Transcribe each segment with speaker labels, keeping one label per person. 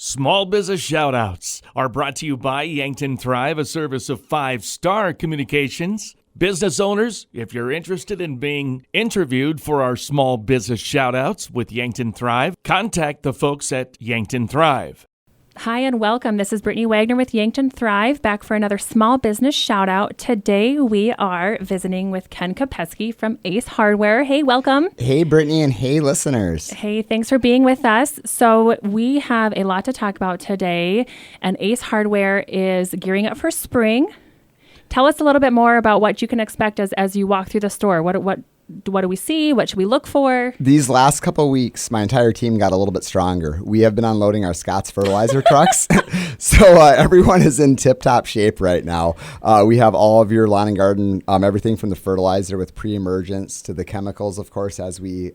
Speaker 1: Small Business Shoutouts are brought to you by Yankton Thrive, a service of 5-Star Communications. Business owners, if you're interested in being interviewed for our Small Business Shoutouts with Yankton Thrive, contact the folks at Yankton Thrive.
Speaker 2: Hi and welcome. This is Brittany Wagner with Yankton Thrive, back for another small business shout out. Today we are visiting with Ken Kopetsky from Ace Hardware. Hey, welcome.
Speaker 3: Hey, Brittany, and hey, listeners.
Speaker 2: Hey, thanks for being with us. So we have a lot to talk about today, and Ace Hardware is gearing up for spring. Tell us a little bit more about what you can expect as you walk through the store. What do we see? What should we look for?
Speaker 3: These last couple of weeks, my entire team got a little bit stronger. We have been unloading our Scott's fertilizer trucks. So everyone is in tip-top shape right now. We have all of your lawn and garden, everything from the fertilizer with pre-emergence to the chemicals, of course, as we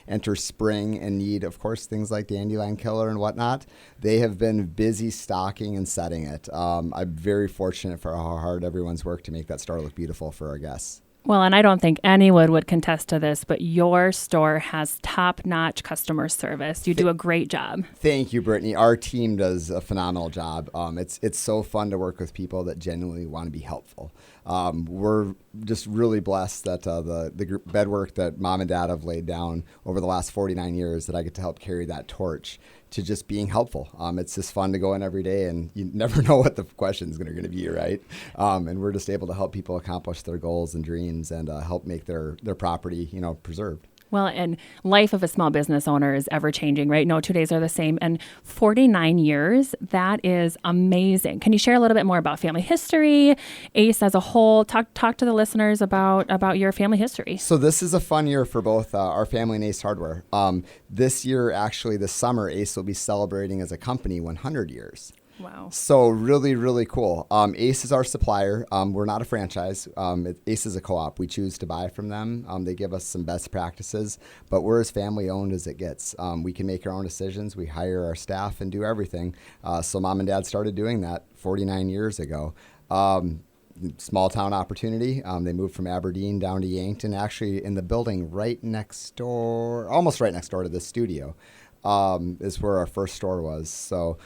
Speaker 3: enter spring and need, of course, things like dandelion killer and whatnot. They have been busy stocking and setting it. I'm very fortunate for how hard everyone's worked to make that store look beautiful for our guests.
Speaker 2: Well, and I don't think anyone would contest to this, but your store has top-notch customer service. You do a great job.
Speaker 3: Thank you, Brittany. Our team does a phenomenal job. It's so fun to work with people that genuinely want to be helpful. We're just really blessed that the group bed work that Mom and Dad have laid down over the last 49 years, that I get to help carry that torch to just being helpful. It's just fun to go in every day, and you never know what the questions are going to be, right? And we're just able to help people accomplish their goals and dreams and help make their property, preserved.
Speaker 2: Well, and life of a small business owner is ever changing, right? No 2 days are the same. And 49 years, that is amazing. Can you share a little bit more about family history, Ace as a whole? Talk to the listeners about your family history.
Speaker 3: So this is a fun year for both our family and Ace Hardware. This year, actually, this summer, Ace will be celebrating as a company 100 years.
Speaker 2: Wow.
Speaker 3: So really, really cool. Ace is our supplier. We're not a franchise. Ace is a co-op. We choose to buy from them. They give us some best practices, but we're as family owned as it gets. We can make our own decisions. We hire our staff and do everything. So Mom and Dad started doing that 49 years ago. Small town opportunity. They moved from Aberdeen down to Yankton, actually in the building right next door, almost right next door to this studio. Is where our first store was. So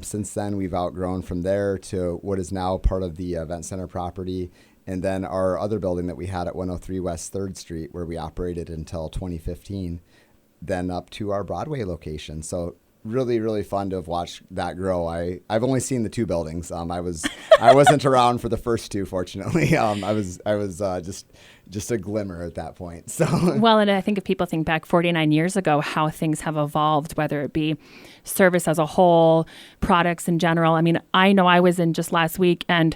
Speaker 3: since then, we've outgrown from there to what is now part of the event center property. And then our other building that we had at 103 West 3rd Street, where we operated until 2015, then up to our Broadway location. So really, really fun to have watched that grow. I've only seen the two buildings. I wasn't around for the first two, fortunately. I was just a glimmer at that point. So
Speaker 2: well, and I think if people think back 49 years ago, how things have evolved, whether it be service as a whole, products in general. I mean, I know I was in just last week, and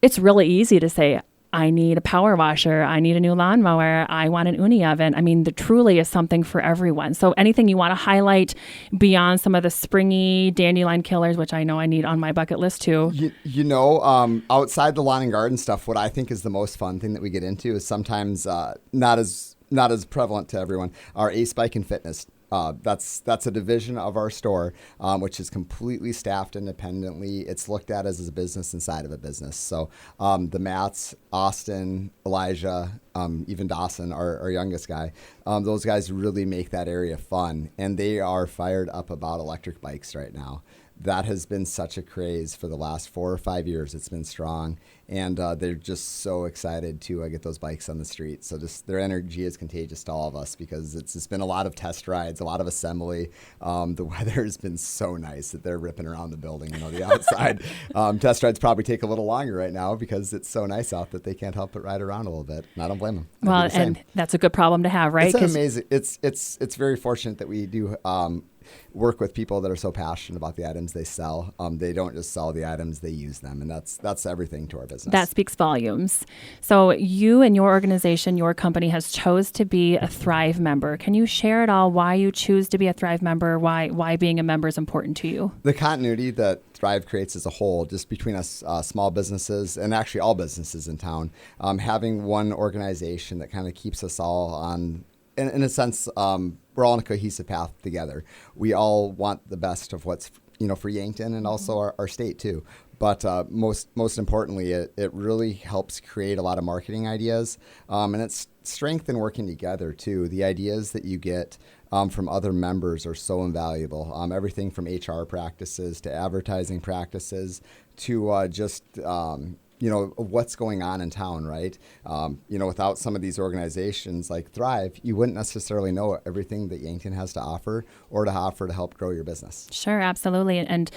Speaker 2: it's really easy to say, I need a power washer, I need a new lawnmower, I want an uni oven. I mean, there truly is something for everyone. So anything you want to highlight beyond some of the springy dandelion killers, which I know I need on my bucket list too.
Speaker 3: Outside the lawn and garden stuff, what I think is the most fun thing that we get into is sometimes not as prevalent to everyone, our Ace Bike and Fitness. That's a division of our store, which is completely staffed independently. It's looked at as a business inside of a business. So the Matts, Austin, Elijah, even Dawson, our youngest guy, those guys really make that area fun. And they are fired up about electric bikes right now. That has been such a craze for the last 4 or 5 years. It's been strong, and they're just so excited to get those bikes on the street. So just their energy is contagious to all of us, because it's just been a lot of test rides, a lot of assembly. The weather has been so nice that they're ripping around the building, the outside. Test rides probably take a little longer right now because it's so nice out that they can't help but ride around a little bit. And I don't blame them.
Speaker 2: Well, and that's a good problem to have, right?
Speaker 3: It's amazing. It's very fortunate that we do work with people that are so passionate about the items they sell. They don't just sell the items, they use them. And that's everything to our business.
Speaker 2: That speaks volumes. So you and your organization, your company has chose to be a Thrive member. Can you share at all why you choose to be a Thrive member? Why being a member is important to you?
Speaker 3: The continuity that Thrive creates as a whole, just between us small businesses and actually all businesses in town, having one organization that kind of keeps us all on in a sense, we're all on a cohesive path together. We all want the best of what's, for Yankton and also our state too. But most importantly, it really helps create a lot of marketing ideas, and it's strength in working together too. The ideas that you get from other members are so invaluable. Everything from HR practices to advertising practices to just what's going on in town, right? Without some of these organizations like Thrive, you wouldn't necessarily know everything that Yankton has to offer to help grow your business.
Speaker 2: Sure, absolutely. And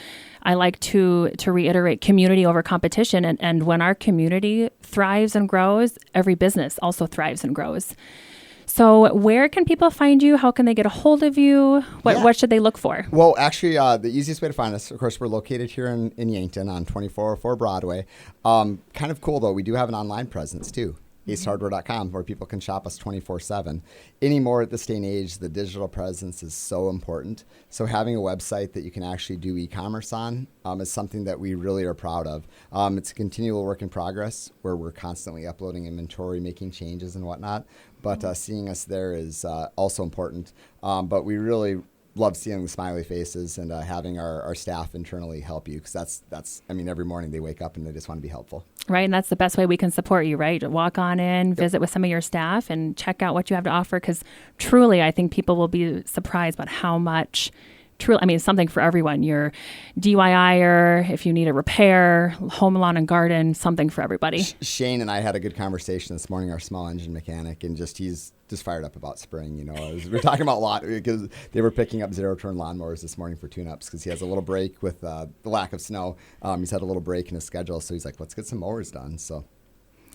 Speaker 2: I like to reiterate community over competition. And when our community thrives and grows, every business also thrives and grows. So where can people find you? How can they get a hold of you? What should they look for?
Speaker 3: Well, actually, the easiest way to find us, of course, we're located here in Yankton on 2404 Broadway. Kind of cool, though. We do have an online presence, too. acehardware.com, where people can shop us 24/7. Anymore at this day and age, the digital presence is so important. So having a website that you can actually do e-commerce on is something that we really are proud of. It's a continual work in progress where we're constantly uploading inventory, making changes and whatnot. But seeing us there is also important. But we really love seeing the smiley faces and having our staff internally help you, because that's every morning they wake up and they just want to be helpful.
Speaker 2: Right, and that's the best way we can support you, right? Walk on in, visit with some of your staff, and check out what you have to offer, because truly I think people will be surprised about how much, something for everyone. Your DIYer, if you need a repair, home, lawn, and garden, something for everybody.
Speaker 3: Shane and I had a good conversation this morning, our small engine mechanic, and he's just fired up about spring. We were talking about a lot because they were picking up zero-turn lawnmowers this morning for tune-ups because he has a little break with the lack of snow. He's had a little break in his schedule, so he's like, let's get some mowers done. So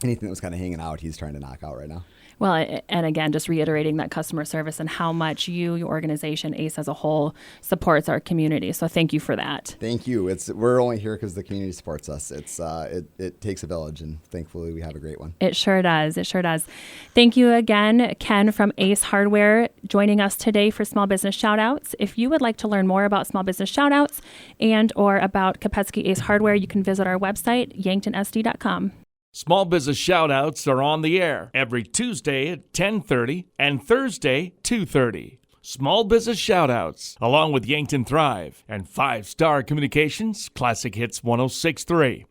Speaker 3: anything that was kind of hanging out, he's trying to knock out right now.
Speaker 2: Well, and again, just reiterating that customer service and how much your organization, ACE as a whole, supports our community. So thank you for that.
Speaker 3: Thank you. We're only here because the community supports us. It takes a village, and thankfully we have a great one.
Speaker 2: It sure does. It sure does. Thank you again, Ken from Ace Hardware, joining us today for Small Business Shoutouts. If you would like to learn more about Small Business Shoutouts and or about Kopetzky Ace Hardware, you can visit our website, yanktonsd.com.
Speaker 1: Small Business Shoutouts are on the air every Tuesday at 10:30 and Thursday 2:30. Small Business Shoutouts, along with Yankton Thrive and 5 Star Communications, Classic Hits 106.3.